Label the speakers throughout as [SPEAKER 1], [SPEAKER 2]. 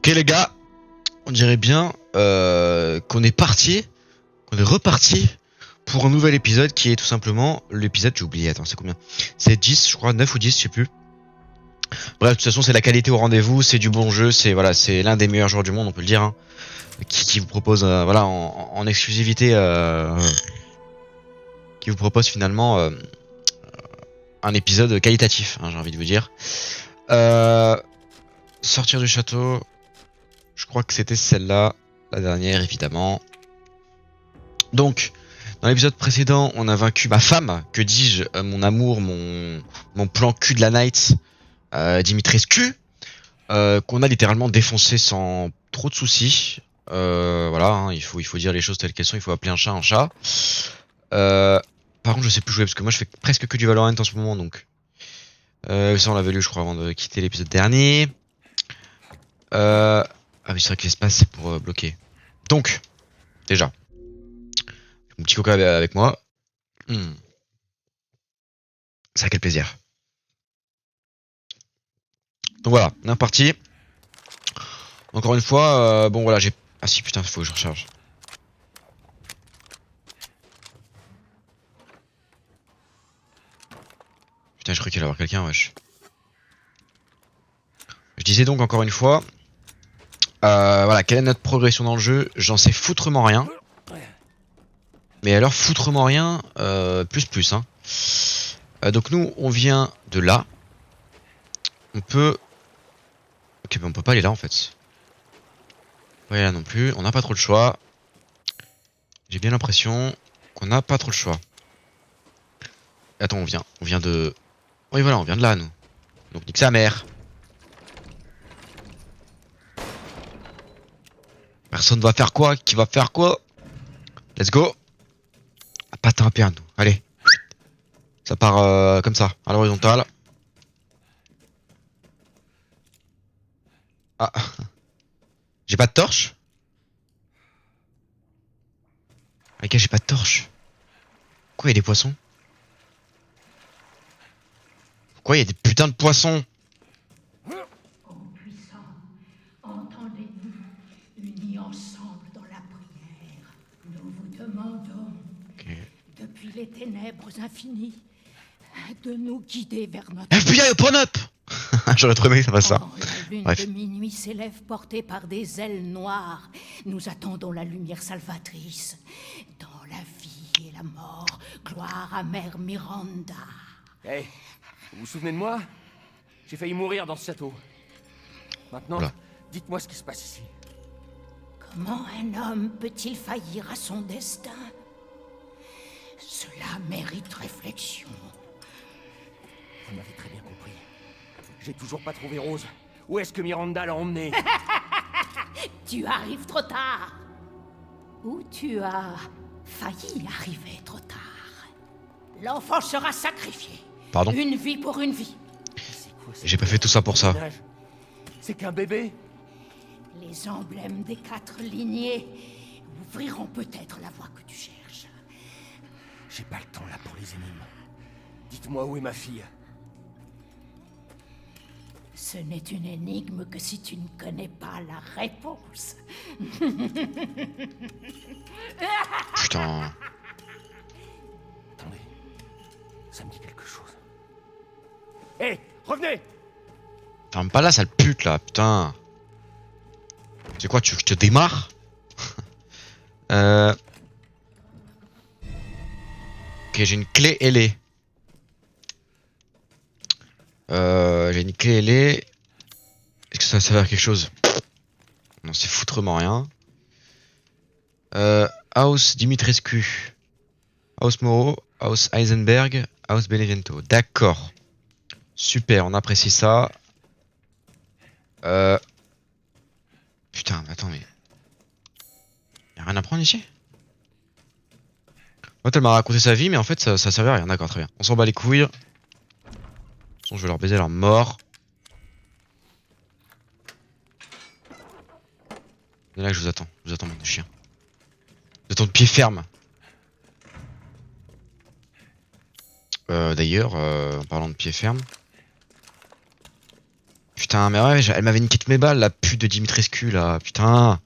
[SPEAKER 1] Ok les gars, on dirait bien qu'on est parti, qu'on est reparti pour un nouvel épisode qui est tout simplement l'épisode, j'ai oublié, attends c'est combien? C'est 10 je crois, 9 ou 10 je sais plus. Bref de toute façon c'est la qualité au rendez-vous, c'est du bon jeu, c'est voilà, c'est l'un des meilleurs joueurs du monde on peut le dire, hein, qui vous propose voilà en exclusivité, qui vous propose finalement un épisode qualitatif, hein, j'ai envie de vous dire. Euh, Sortir du château, je crois que c'était celle-là, la dernière évidemment. Donc, dans l'épisode précédent, on a vaincu ma femme, que dis-je, mon amour, mon plan cul de la night, Dimitrescu, qu'on a littéralement défoncé sans trop de soucis. Voilà, hein, il faut dire les choses telles qu'elles sont, il faut appeler un chat un chat. Par contre, je sais plus jouer parce que moi je fais presque que du Valorant en ce moment, donc ça on l'avait lu, je crois, avant de quitter l'épisode dernier. Ah oui, c'est vrai que l'espace c'est pour bloquer. Donc, déjà, mon petit coca avec moi. Ça, quel plaisir. Donc voilà, on est reparti. Encore une fois, bon voilà, j'ai... Ah si, putain, faut que je recharge. Putain, je croyais qu'il allait y avoir quelqu'un, wesh. Je disais donc encore une fois, voilà, quelle est notre progression dans le jeu? J'en sais foutrement rien. Mais alors, foutrement rien, plus, hein. Donc nous, on vient de là. On peut... Ok, mais on peut pas aller là, en fait. On peut pas aller là non plus, on n'a pas trop le choix. J'ai bien l'impression qu'on n'a pas trop le choix. Attends, on vient de... Oui, voilà, on vient de là, nous. Donc nique sa mère. Personne va faire quoi? Qui va faire quoi? Let's go. Ah, patin à perle, nous. Allez. Ça part comme ça, à l'horizontale. Ah. J'ai pas de torche? Les gars, j'ai pas de torche. Pourquoi il y a des poissons? Pourquoi il y a des putains de poissons?
[SPEAKER 2] Ô puissant, entendez-nous, unis ensemble dans la prière. Nous vous demandons,
[SPEAKER 1] Okay.
[SPEAKER 2] depuis les ténèbres infinies, de nous guider vers notre...
[SPEAKER 1] FBI, open up. J'aurais trop aimé que ça fasse ça.
[SPEAKER 2] Oh, la lune
[SPEAKER 1] Bref.
[SPEAKER 2] de minuit s'élève portée par des ailes noires. Nous attendons la lumière salvatrice. Dans la vie et la mort, gloire à Mère Miranda.
[SPEAKER 3] Hey, vous vous souvenez de moi? J'ai failli mourir dans ce château. Maintenant,
[SPEAKER 1] Voilà.
[SPEAKER 3] dites-moi ce qui se passe ici.
[SPEAKER 2] Comment un homme peut-il faillir à son destin? Cela mérite réflexion.
[SPEAKER 3] Vous m'avez très bien compris. J'ai toujours pas trouvé Rose. Où est-ce que Miranda l'a emmenée?
[SPEAKER 2] Tu arrives trop tard. Ou tu as failli arriver trop tard. L'enfant sera sacrifié.
[SPEAKER 1] Pardon?
[SPEAKER 2] Une vie pour une vie.
[SPEAKER 3] C'est quoi,
[SPEAKER 1] J'ai pas fait tout ça pour ça.
[SPEAKER 3] C'est qu'un bébé?
[SPEAKER 2] Les emblèmes des 4 lignées ouvriront peut-être la voie que tu cherches.
[SPEAKER 3] J'ai pas le temps là pour les énigmes. Dites-moi où est ma fille.
[SPEAKER 2] Ce n'est une énigme que si tu ne connais pas la réponse.
[SPEAKER 1] Putain.
[SPEAKER 3] Attendez, ça me dit quelque chose. Hé, revenez!
[SPEAKER 1] Ferme pas là, sale pute là, putain. C'est quoi, tu veux que je te démarre? Ok, j'ai une clé ailée. J'ai une clé ailée. Est-ce que ça va servir à quelque chose? Non, c'est foutrement rien. House Dimitrescu. House Moreau. House Heisenberg. House Benevento. D'accord. Super, on apprécie ça. Putain, attends, mais... Y'a rien à prendre ici? En fait, elle m'a raconté sa vie, mais en fait, ça servait à rien. D'accord, très bien. On s'en bat les couilles. De toute façon, je vais leur baiser leur mort. C'est là que je vous attends. Je vous attends, mon chien. Je vous attends de pied ferme. D'ailleurs, en parlant de pied ferme... Putain, mais ouais, elle m'avait niqué toutes mes balles, la pute de Dimitrescu, là. Putain.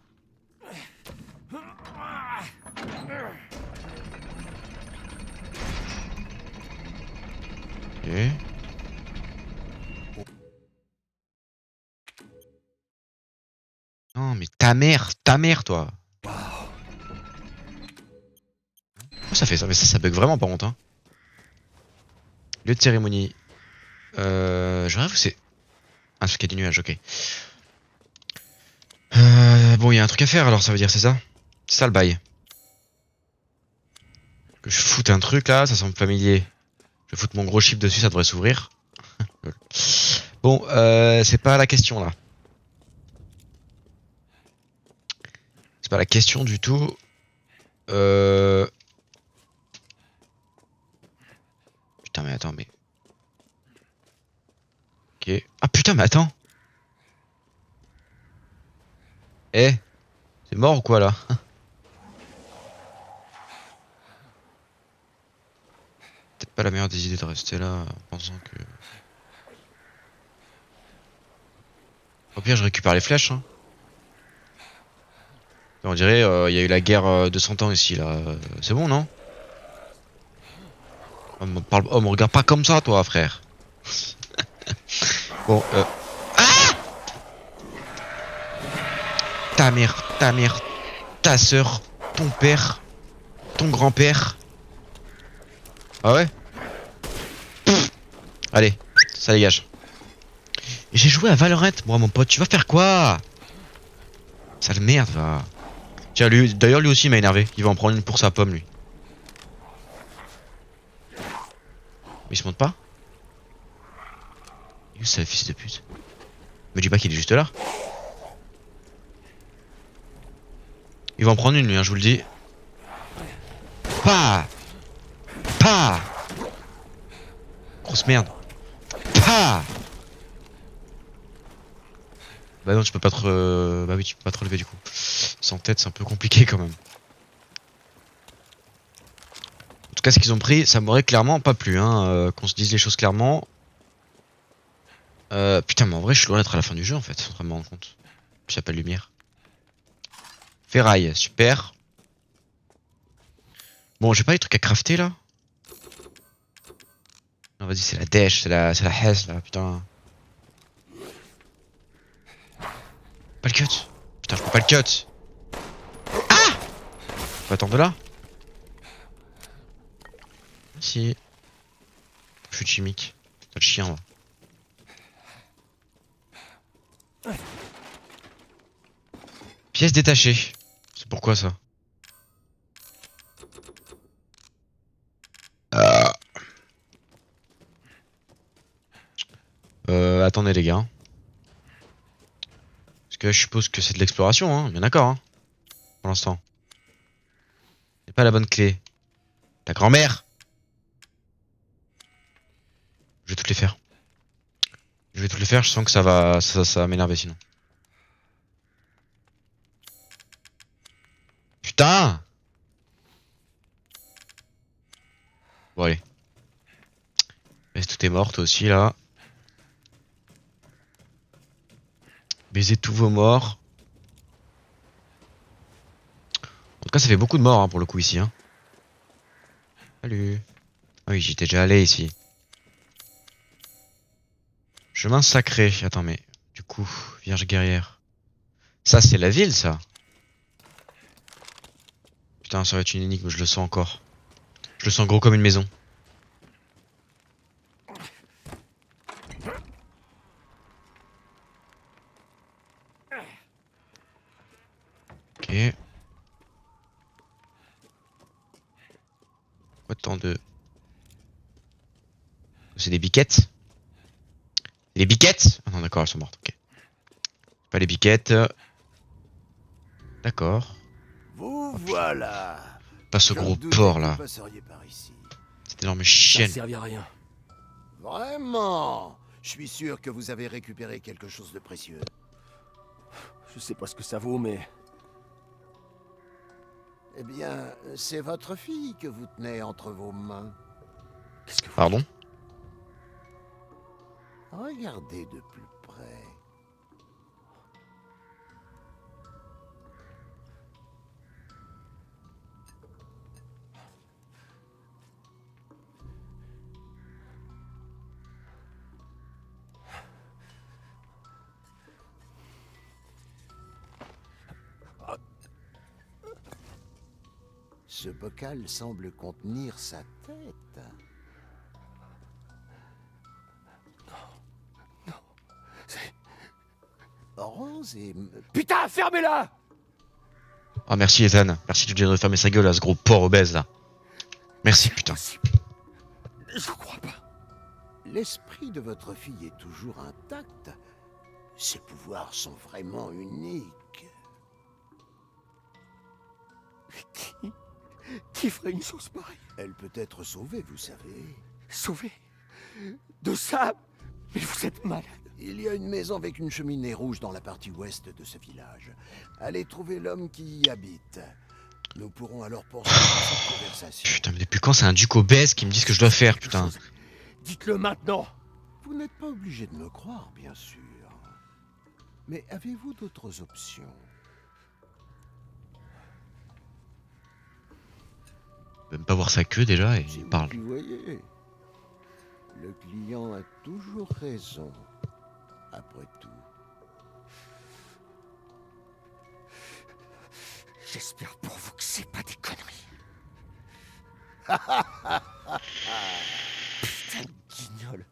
[SPEAKER 1] Ok. Non, mais ta mère, toi. Pourquoi ça fait ça? Mais ça bug vraiment par contre, hein. Lieu de cérémonie. Je rêve ou c'est... Ah, c'est qu'il y a du nuage, ok. Bon, il y a un truc à faire alors, ça veut dire, c'est ça? C'est ça le bail. Que je foute un truc là, ça semble familier. Je vais foutre mon gros chip dessus, ça devrait s'ouvrir. Bon, c'est pas la question là. C'est pas la question du tout. Putain, mais attends, mais... Ok. Ah putain, mais attends. Eh, c'est mort ou quoi là? Peut-être pas la meilleure des idées de rester là en pensant que... Au pire, je récupère les flèches, hein. On dirait, il y a eu la guerre de 100 ans ici, là. C'est bon, non? Oh, me regarde pas comme ça, toi, frère. Bon, ta mère, ta sœur, ton père, ton grand-père. Ah ouais? Allez, ça dégage. J'ai joué à Valorant, moi, mon pote. Tu vas faire quoi? Sale merde, va. Tiens, lui, d'ailleurs, lui aussi m'a énervé. Il va en prendre une pour sa pomme, lui. Mais il se monte pas? Il est où, ce fils de pute? Me dis pas qu'il est juste là. Il va en prendre une, lui, hein, je vous le dis. Pas! Pas! Grosse merde. Pas! Bah non, tu peux pas te... Bah oui, tu peux pas te relever du coup. Sans tête, c'est un peu compliqué quand même. En tout cas, ce qu'ils ont pris, ça m'aurait clairement pas plu, hein. Qu'on se dise les choses clairement. Putain, mais en vrai, je suis loin d'être à la fin du jeu en fait, en train de me rendre compte. Puis y a pas de lumière. Ferraille, super. Bon, j'ai pas les trucs à crafter là. Non, vas-y, c'est la dèche, c'est la hesse là, putain. Pas le cut. Putain, je peux pas le cut. Ah! Faut attendre là. Si. Chute chimique. T'as le chien, va. Pièce détachée. C'est pourquoi ça? Ah. Attendez les gars. Parce que là, je suppose que c'est de l'exploration, hein. Bien d'accord, hein. Pour l'instant. C'est pas la bonne clé. Ta grand-mère. Je vais toutes les faire. Je vais toutes les faire, je sens que ça va m'énerver sinon. Putain! Bon allez. Reste tout est mort, toi aussi là. Baisez tous vos morts. En tout cas, ça fait beaucoup de morts hein, pour le coup ici. Hein. Salut. Ah oui, j'y étais déjà allé ici. Chemin sacré. Attends, mais du coup, Vierge guerrière. Ça, c'est la ville, ça. Putain, ça va être une énigme, je le sens encore. Je le sens gros comme une maison. Ok. Quoi tant de... C'est des biquettes? Les biquettes? Ah non, d'accord, elles sont mortes, ok. Pas les biquettes. D'accord.
[SPEAKER 4] Vous
[SPEAKER 1] Oh,
[SPEAKER 4] voilà.
[SPEAKER 1] pas ce
[SPEAKER 4] Je
[SPEAKER 1] gros
[SPEAKER 4] me doutais
[SPEAKER 1] porc
[SPEAKER 4] que
[SPEAKER 1] là.
[SPEAKER 4] vous passeriez par ici.
[SPEAKER 1] Cette énorme
[SPEAKER 3] Ça
[SPEAKER 1] chienne.
[SPEAKER 3] servi à rien.
[SPEAKER 4] Vraiment. Je suis sûr que vous avez récupéré quelque chose de précieux.
[SPEAKER 3] Je sais pas ce que ça vaut, mais...
[SPEAKER 4] Eh bien, c'est votre fille que vous tenez entre vos mains.
[SPEAKER 3] Qu'est-ce que vous...
[SPEAKER 1] Pardon?
[SPEAKER 4] Regardez de plus près. Ce bocal semble contenir sa tête.
[SPEAKER 3] C'est...
[SPEAKER 4] Rose et...
[SPEAKER 3] Putain, fermez-la!
[SPEAKER 1] Ah merci Ethan, merci de lui dire de fermer sa gueule à ce gros porc obèse là. Merci putain.
[SPEAKER 3] Impossible. Je crois pas.
[SPEAKER 4] L'esprit de votre fille est toujours intact. Ses pouvoirs sont vraiment uniques.
[SPEAKER 3] Qui ferait une chose pareille?
[SPEAKER 4] Elle peut être sauvée, vous savez.
[SPEAKER 3] Sauvé? De ça? Mais vous êtes malade.
[SPEAKER 4] Il y a une maison avec une cheminée rouge dans la partie ouest de ce village. Allez trouver l'homme qui y habite. Nous pourrons alors poursuivre cette conversation.
[SPEAKER 1] Putain mais depuis quand c'est un duc obèse qui me dit ce que je dois faire
[SPEAKER 3] Quelque
[SPEAKER 1] putain.
[SPEAKER 3] chose. Dites-le maintenant.
[SPEAKER 4] Vous n'êtes pas obligé de me croire, bien sûr. Mais avez-vous d'autres options?
[SPEAKER 1] Je peux même pas voir sa queue déjà et
[SPEAKER 4] C'est
[SPEAKER 1] il
[SPEAKER 4] vous
[SPEAKER 1] parle.
[SPEAKER 4] qui voyez. Le client a toujours raison, après tout.
[SPEAKER 3] J'espère pour vous que c'est pas des conneries. Putain de guignol.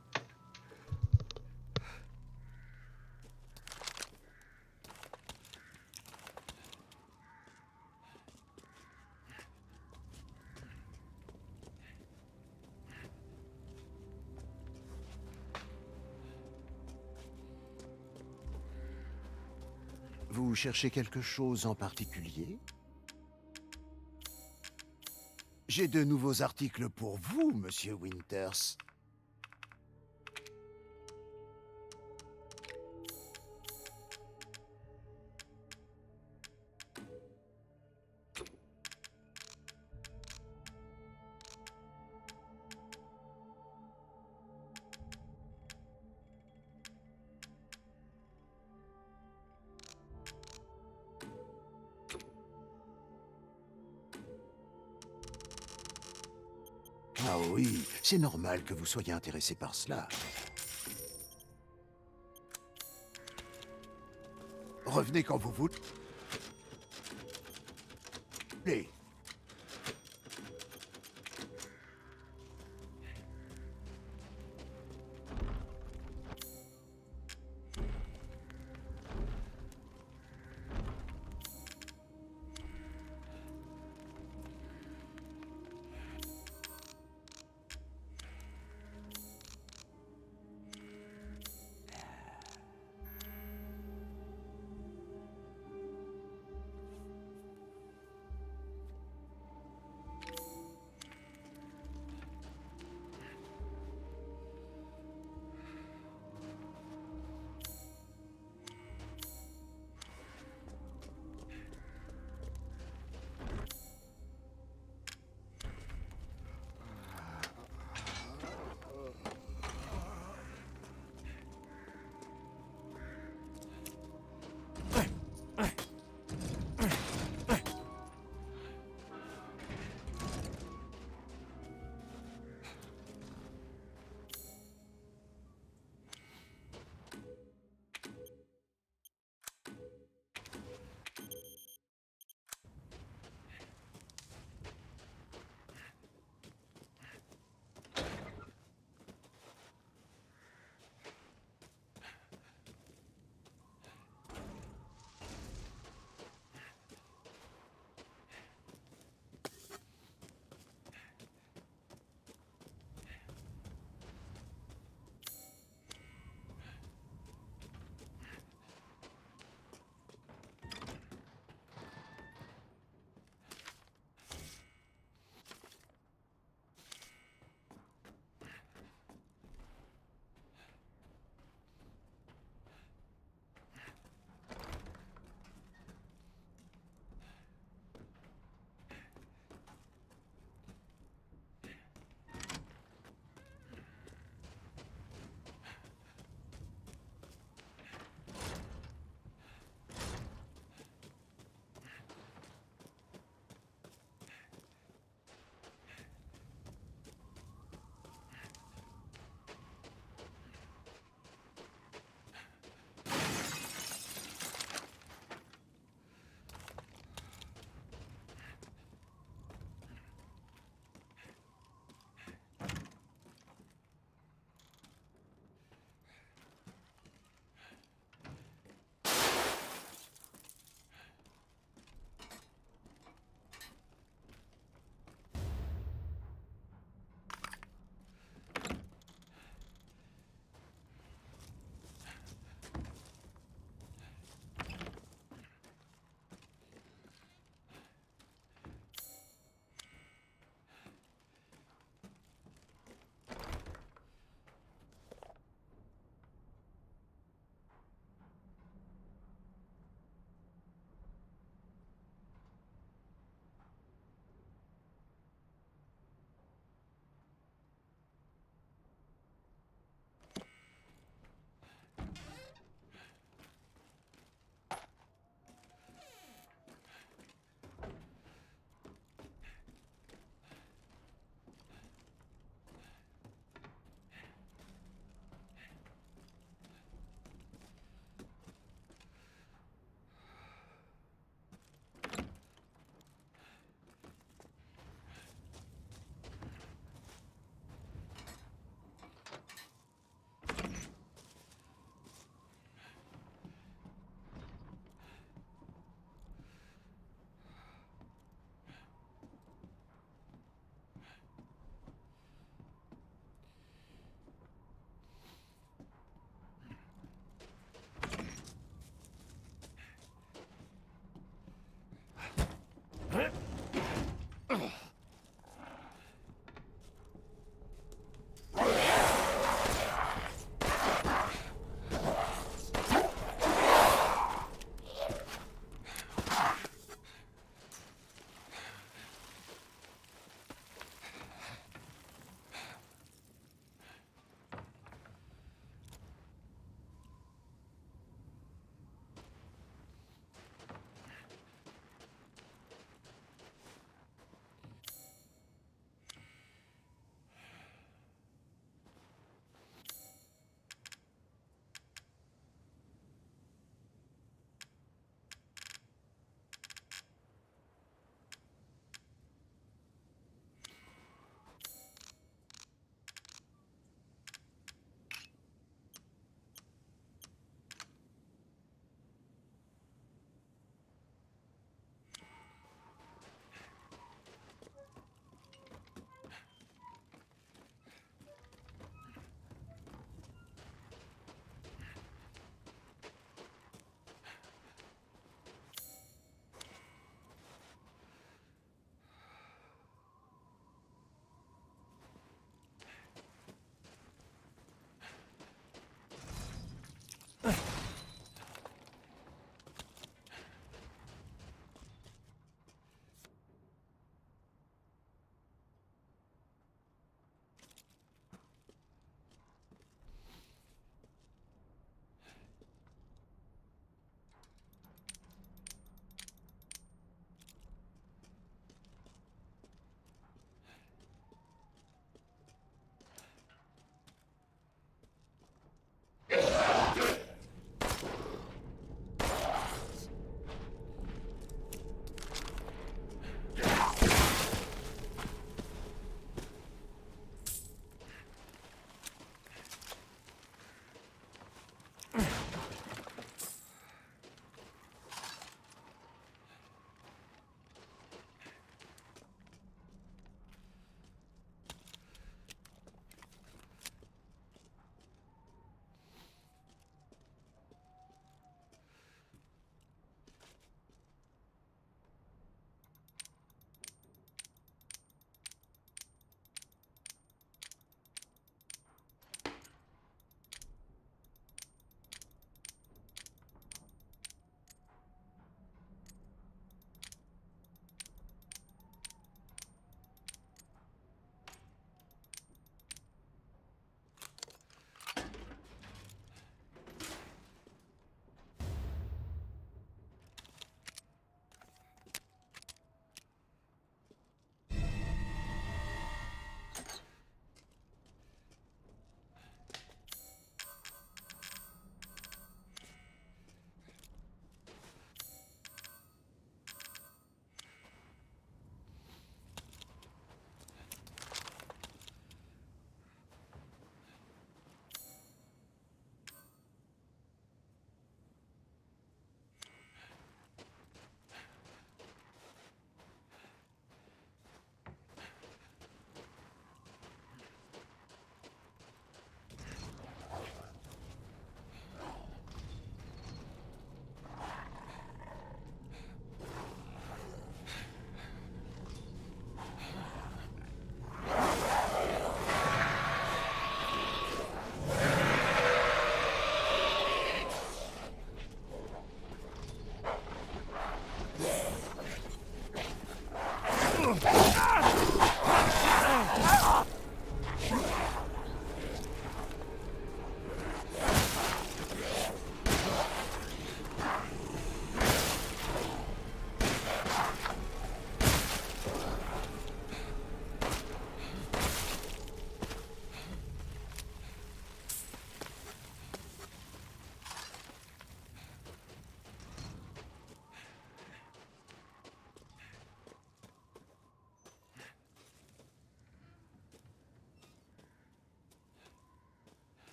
[SPEAKER 4] Vous cherchez quelque chose en particulier? J'ai de nouveaux articles pour vous, Monsieur Winters. Ah oui, c'est normal que vous soyez intéressé par cela. Revenez quand vous voulez.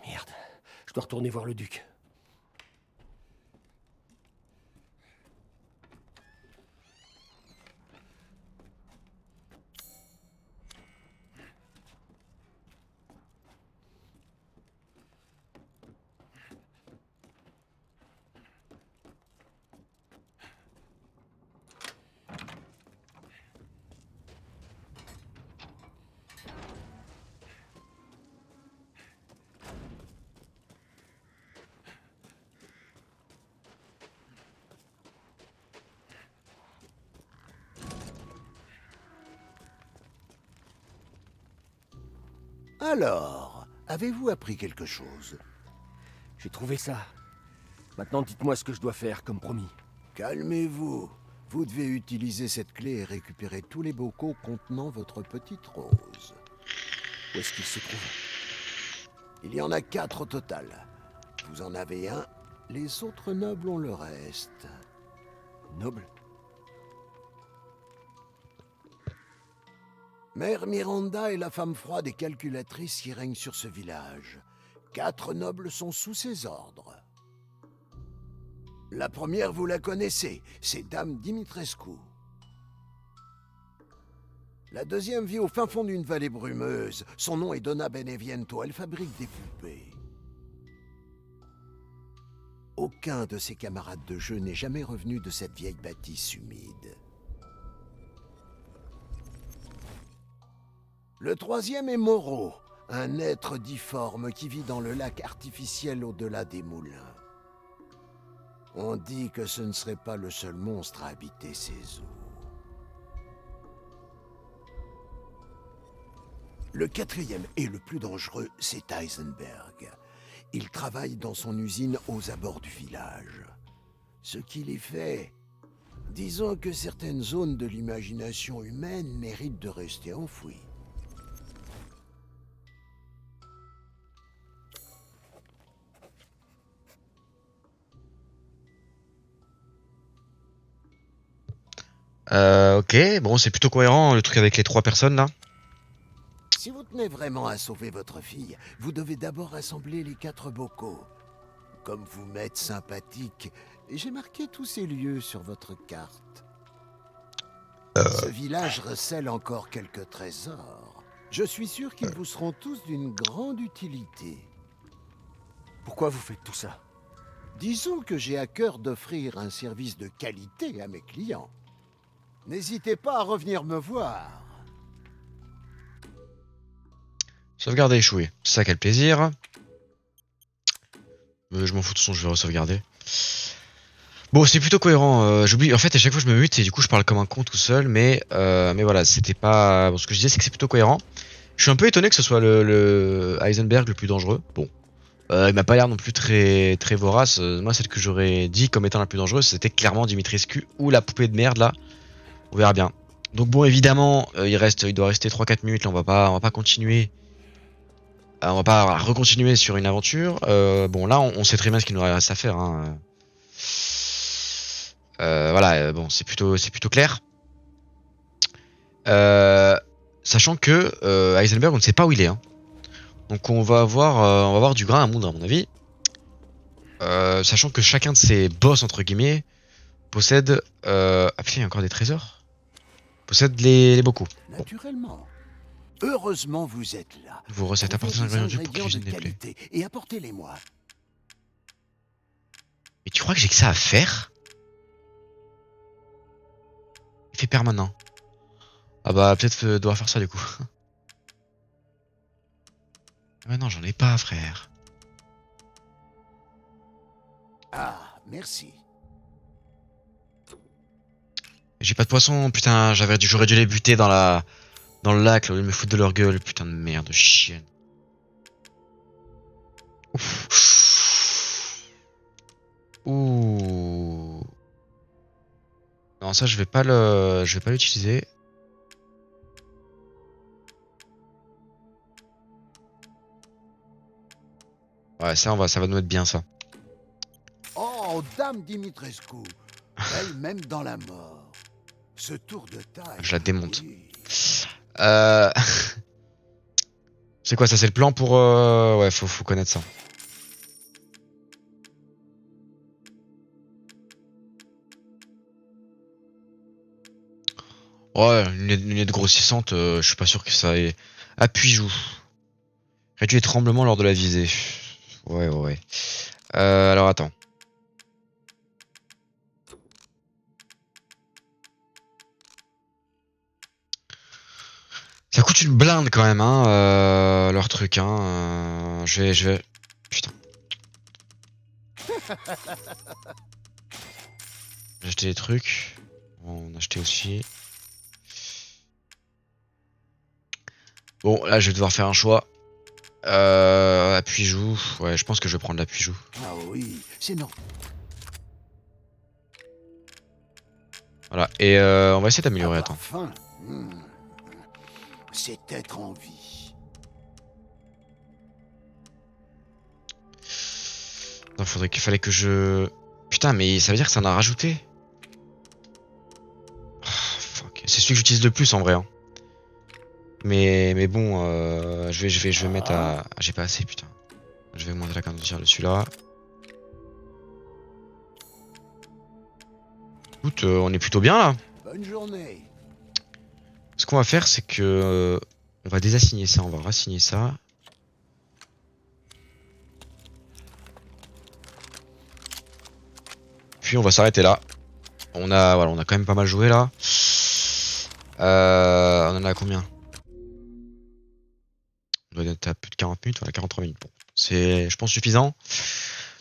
[SPEAKER 3] Merde, je dois retourner voir le duc.
[SPEAKER 4] Alors, avez-vous appris quelque chose?
[SPEAKER 3] J'ai trouvé ça. Maintenant, dites-moi ce que je dois faire, comme promis.
[SPEAKER 4] Calmez-vous. Vous devez utiliser cette clé et récupérer tous les bocaux contenant votre petite rose.
[SPEAKER 3] Où est-ce qu'il se trouve?
[SPEAKER 4] Il y en a 4 au total. Vous en avez un, les autres nobles ont le reste.
[SPEAKER 3] Noble?
[SPEAKER 4] Mère Miranda est la femme froide et calculatrice qui règne sur ce village. 4 nobles sont sous ses ordres. La première, vous la connaissez, c'est Dame Dimitrescu. La deuxième vit au fin fond d'une vallée brumeuse. Son nom est Donna Beneviento, elle fabrique des poupées. Aucun de ses camarades de jeu n'est jamais revenu de cette vieille bâtisse humide. Le troisième est Moreau, un être difforme qui vit dans le lac artificiel au-delà des moulins. On dit que ce ne serait pas le seul monstre à habiter ces eaux. Le quatrième et le plus dangereux, c'est Heisenberg. Il travaille dans son usine aux abords du village. Ce qu'il y fait... Disons que certaines zones de l'imagination humaine méritent de rester enfouies.
[SPEAKER 1] Ok, bon, c'est plutôt cohérent le truc avec les 3 personnes là.
[SPEAKER 4] Si vous tenez vraiment à sauver votre fille, vous devez d'abord rassembler les 4 bocaux. Comme vous m'êtes sympathique, j'ai marqué tous ces lieux sur votre carte. Ce village recèle encore quelques trésors. Je suis sûr qu'ils vous seront tous d'une grande utilité.
[SPEAKER 3] Pourquoi vous faites tout ça?
[SPEAKER 4] Disons que j'ai à cœur d'offrir un service de qualité à mes clients. N'hésitez pas à revenir me voir.
[SPEAKER 1] Sauvegarder échoué. Ça, quel plaisir. Je m'en fous de toute façon, je vais re-sauvegarder. Bon, c'est plutôt cohérent. J'oublie. En fait, à chaque fois, je me mute et du coup, je parle comme un con tout seul. Mais voilà, c'était pas. Bon, ce que je disais, c'est que c'est plutôt cohérent. Je suis un peu étonné que ce soit le Heisenberg le plus dangereux. Bon. Il m'a pas l'air non plus très vorace. Moi, celle que j'aurais dit comme étant la plus dangereuse, c'était clairement Dimitrescu ou la poupée de merde là. On verra bien. Donc bon, évidemment, il doit rester 3-4 minutes. Là, on va pas continuer. On va pas recontinuer sur une aventure. Bon, là, on sait très bien ce qu'il nous reste à faire. Hein. Voilà, bon, c'est plutôt clair. Sachant que Heisenberg, on ne sait pas où il est. Hein. Donc on va avoir du grain à moudre à mon avis. Sachant que chacun de ces boss entre guillemets possède. Ah putain, il y a encore des trésors. Possède les bocaux. Bon.
[SPEAKER 4] Naturellement. Heureusement, vous êtes là.
[SPEAKER 1] Vos recettes, apportez des ingrédients pour
[SPEAKER 4] ingrédients
[SPEAKER 1] cuisiner
[SPEAKER 4] de
[SPEAKER 1] des plaies.
[SPEAKER 4] qualité et apportez-les-moi.
[SPEAKER 1] Et tu crois que j'ai que ça à faire? Effet permanent. Ah bah peut-être devoir faire ça du coup. Ah non, j'en ai pas, frère.
[SPEAKER 4] Ah, merci.
[SPEAKER 1] J'ai pas de poisson, putain, j'aurais dû les buter dans le lac, là, au lieu de me foutre de leur gueule, putain de merde, de chienne. Ouf. Ouh. Non, ça je vais pas l'utiliser. Ouais, ça va nous mettre bien ça.
[SPEAKER 4] Oh, Dame Dimitrescu, elle même dans la mort. Ce tour de taille.
[SPEAKER 1] Je la démonte.
[SPEAKER 4] Oui.
[SPEAKER 1] C'est quoi ça? C'est le plan pour... Ouais, faut connaître ça. Ouais, une lunette grossissante, je suis pas sûr que ça ait... Appui-joue. Réduit les tremblements lors de la visée. Ouais. Alors attends. Ça coûte une blinde quand même, hein, leur truc, hein. Je vais... Putain. J'ai acheté des trucs. On a acheté aussi. Bon, là, je vais devoir faire un choix. Appui-joue. Ouais, je pense que je vais prendre l'appui-joue.
[SPEAKER 4] Ah oui, c'est non.
[SPEAKER 1] Voilà, et on va essayer d'améliorer,
[SPEAKER 4] Avoir
[SPEAKER 1] attends.
[SPEAKER 4] faim, c'est être en vie.
[SPEAKER 1] Non, fallait que je... Putain, mais ça veut dire que ça en a rajouté. Oh, fuck. C'est celui que j'utilise le plus en vrai. Hein. Mais bon, je vais mettre à... Ah, j'ai pas assez, putain. Je vais monter la carte de tir dessus là. Écoute, on est plutôt bien là.
[SPEAKER 4] Bonne journée.
[SPEAKER 1] Ce qu'on va faire, c'est que... on va désassigner ça, on va rassigner ça. Puis on va s'arrêter là. On a quand même pas mal joué là. On en a combien? On doit être à plus de 40 minutes, voilà 43 minutes. Bon, c'est je pense suffisant.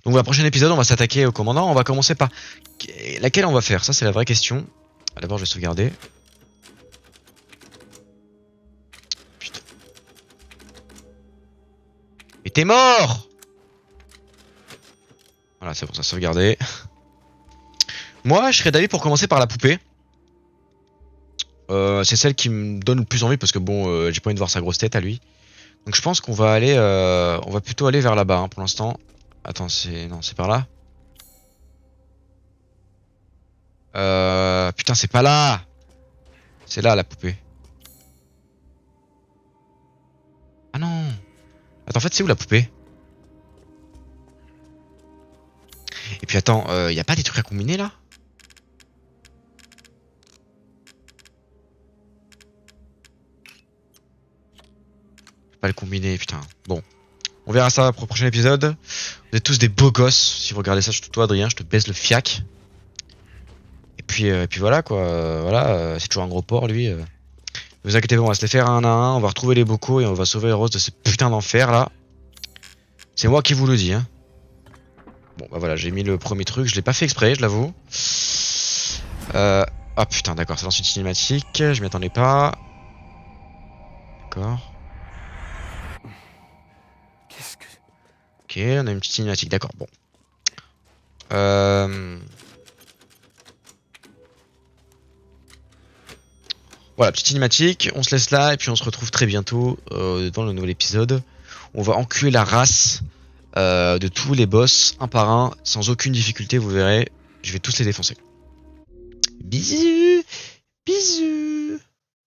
[SPEAKER 1] Donc la prochain épisode, on va s'attaquer au commandant. On va commencer par laquelle on va faire. Ça c'est la vraie question. D'abord je vais sauvegarder. Putain. Mais t'es mort! Voilà, c'est bon, ça a sauvegardé. Moi, je serais d'avis pour commencer par la poupée. C'est celle qui me donne le plus envie parce que bon, j'ai pas envie de voir sa grosse tête à lui. Donc je pense qu'on va aller, on va plutôt aller vers là-bas hein, pour l'instant. Attends, non, c'est par là. Putain, c'est pas là. C'est là la poupée. Ah non. Attends, en fait, c'est où la poupée? Et puis attends, y a pas des trucs à combiner là? Pas le combiner, putain. Bon. On verra ça pour le prochain épisode. Vous êtes tous des beaux gosses. Si vous regardez ça, toi Adrien, je te baisse le fiac. Et puis voilà quoi. C'est toujours un gros porc lui. Ne vous inquiétez pas, on va se les faire un à un. On va retrouver les bocaux et on va sauver Rose de ce putain d'enfer là. C'est moi qui vous le dis. Hein. Bon bah voilà, j'ai mis le premier truc. Je l'ai pas fait exprès, je l'avoue. Ah putain, d'accord, ça lance une cinématique. Je m'y attendais pas. D'accord.
[SPEAKER 3] Qu'est-ce que...
[SPEAKER 1] Ok, on a une petite cinématique, d'accord, bon. Voilà, petite cinématique, on se laisse là et puis on se retrouve très bientôt dans le nouvel épisode. On va enculer la race de tous les boss un par un, sans aucune difficulté, vous verrez. Je vais tous les défoncer. Bisous. Bisous.